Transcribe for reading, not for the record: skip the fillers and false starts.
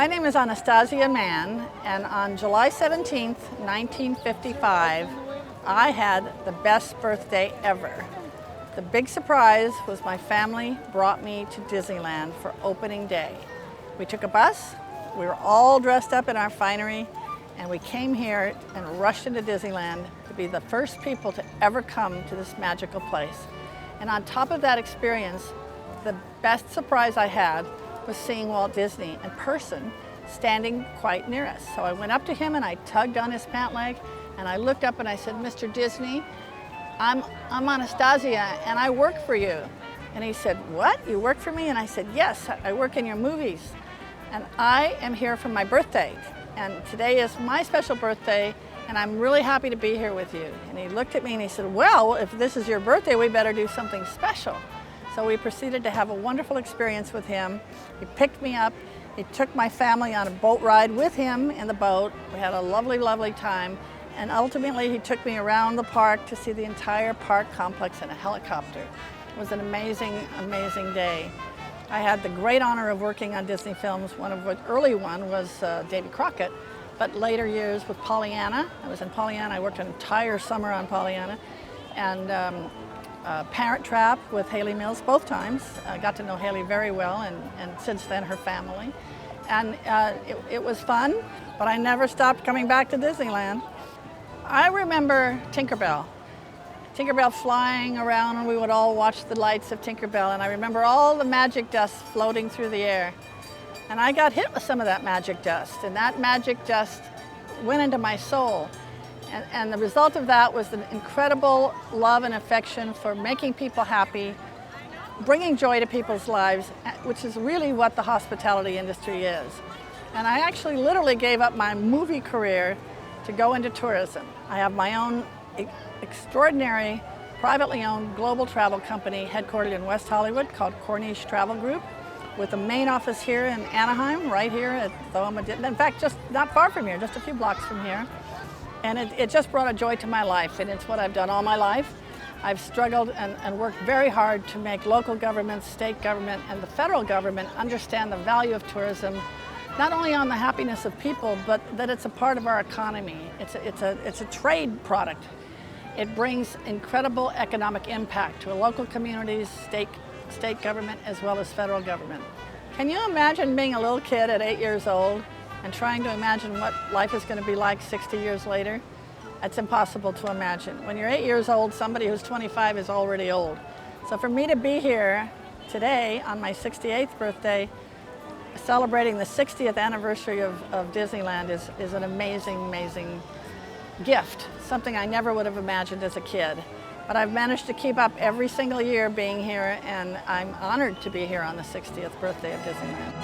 My name is Anastasia Mann, and on July 17th, 1955, I had the best birthday ever. The big surprise was my family brought me to Disneyland for opening day. We took a bus, we were all dressed up in our finery, and we came here and rushed into Disneyland to be the first people to ever come to this magical place. And on top of that experience, the best surprise I had was seeing Walt Disney in person, standing quite near us. So I went up to him and I tugged on his pant leg, and I looked up and I said, "Mr. Disney, I'm Anastasia and I work for you." And he said, "What? You work for me?" And I said, "Yes, I work in your movies. And I am here for my birthday. And today is my special birthday, and I'm really happy to be here with you." And he looked at me and he said, "Well, if this is your birthday, we better do something special." So we proceeded to have a wonderful experience with him. He picked me up. He took my family on a boat ride with him in the boat. We had a lovely, lovely time. And ultimately, he took me around the park to see the entire park complex in a helicopter. It was an amazing, amazing day. I had the great honor of working on Disney films. One of the early one was Davy Crockett, but later years with Pollyanna. I was in Pollyanna. I worked an entire summer on Pollyanna. And Parent Trap with Haley Mills both times. I got to know Haley very well, and since then her family. And it was fun, but I never stopped coming back to Disneyland. I remember Tinkerbell flying around, and we would all watch the lights of Tinkerbell, and I remember all the magic dust floating through the air. And I got hit with some of that magic dust, and that magic dust went into my soul. And the result of that was an incredible love and affection for making people happy, bringing joy to people's lives, which is really what the hospitality industry is. And I actually literally gave up my movie career to go into tourism. I have my own extraordinary, privately owned global travel company headquartered in West Hollywood called Corniche Travel Group, with a main office here in Anaheim, right here at the home of Disney. In fact, just not far from here, just a few blocks from here. And it just brought a joy to my life, and it's what I've done all my life. I've struggled and worked very hard to make local government, state government, and the federal government understand the value of tourism, not only on the happiness of people, but that it's a part of our economy. It's a trade product. It brings incredible economic impact to local communities, state government, as well as federal government. Can you imagine being a little kid at 8 years old and trying to imagine what life is going to be like 60 years later? It's impossible to imagine. When you're 8 years old, somebody who's 25 is already old. So for me to be here today on my 68th birthday, celebrating the 60th anniversary of Disneyland is an amazing, amazing gift, something I never would have imagined as a kid. But I've managed to keep up every single year being here, and I'm honored to be here on the 60th birthday of Disneyland.